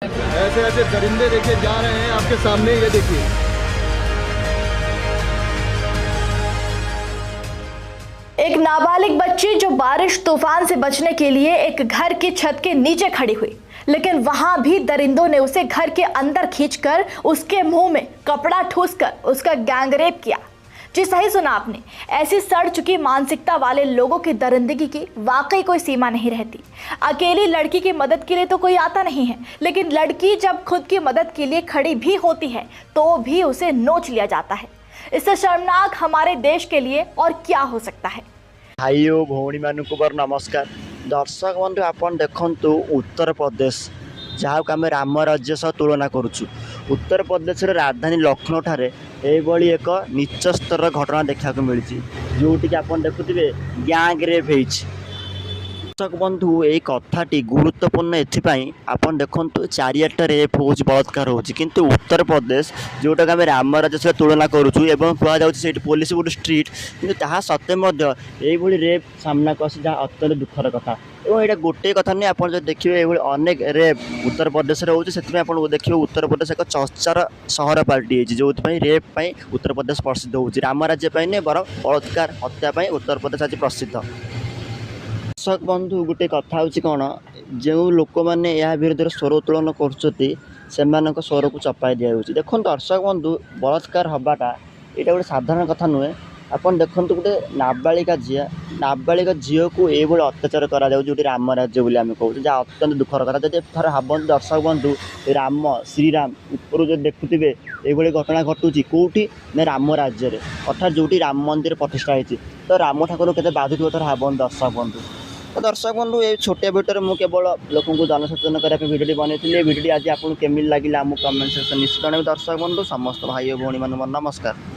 ऐसे ऐसे दरिंदे देखे जा रहे हैं आपके सामने, ये देखिए। एक नाबालिग बच्ची जो बारिश तूफान से बचने के लिए एक घर की छत के नीचे खड़ी हुई, लेकिन वहां भी दरिंदों ने उसे घर के अंदर खींचकर उसके मुंह में कपड़ा ठूसकर उसका गैंगरेप किया। जी सही सुना आपने। ऐसी सड़ चुकी मानसिकता वाले लोगों की दरिंदगी की वाकई कोई सीमा नहीं रहती। अकेली लड़की की मदद के लिए तो कोई आता नहीं है, लेकिन लड़की जब खुद की मदद के लिए खड़ी भी होती है तो भी उसे नोच लिया जाता है। इससे शर्मनाक हमारे देश के लिए और क्या हो सकता है। भाई ओ भौणी मानक नमस्कार। दर्शक बंधु आपन देखंतु उत्तर प्रदेश जहाँ को आम राम राज्य सह तुलना करुचु। उत्तर प्रदेश राजधानी लखनऊ ठारे एभली एक नीच स्तर घटना देखा मिली, जोटि आप देखुए गैंग रेप होइछि। दर्शक बंधु ये कथाटी गुरुत्वपूर्ण एथिपाई आपन देखंतु चारियाटा रेप हो बलात्कार हो, किंतु उत्तर प्रदेश जोटा आम राम राज्य सह तुलना करुचु एवं कहुच्छे पुलिस गोटे स्ट्रीट, किंतु ताहा सत्वे मध्य एभली रेप सामना को आसी, जहाँ अत्यंत दुखर कथा। और यहाँ गोटे कथा नहीं, आप जो देखिए ये अनेक रेप उत्तर प्रदेश में होती से देखिए उत्तर प्रदेश एक चर्चार सहर पाल्टी जो रेप पाई उत्तर प्रदेश प्रसिद्ध हो। राम राज्य नहीं बर बलात्कार हत्या उत्तर प्रदेश आज प्रसिद्ध। दर्शक बंधु गोटे कथा हूँ कौन, जो लोक मैंने यह विरोध स्वर उत्तोलन कर स्वर को चपाई दिखाई। देखो दर्शक बंधु बलात्कार हवाटा यहाँ गोटे साधारण कथा नुहे। आपन देखो गोटे नाबालिका झील को ये अत्याचार करा जो राम राज्य बोली आम कहूँ, जहाँ अत्यंत दुखर कथा। जब थर भावत दर्शक बंधु राम श्रीराम ऊपर जो देखुए ये घटना घटुची कौटी ना राम राज्य में, अर्थात जो राम मंदिर प्रतिष्ठा होती, तो राम ठाकुर के बाधुथिव थर भावत दर्शक बंधु। तो दर्शक बंधु ये छोटे भिडियो मुझे केवल लोक को जनसचेतन करने भिडियो बनई। भिडियो आज आपको केमी लगे आम कमेंट सेक्शन निश्चित। दर्शक बंधु समस्त भाई और भौणी मान नमस्कार।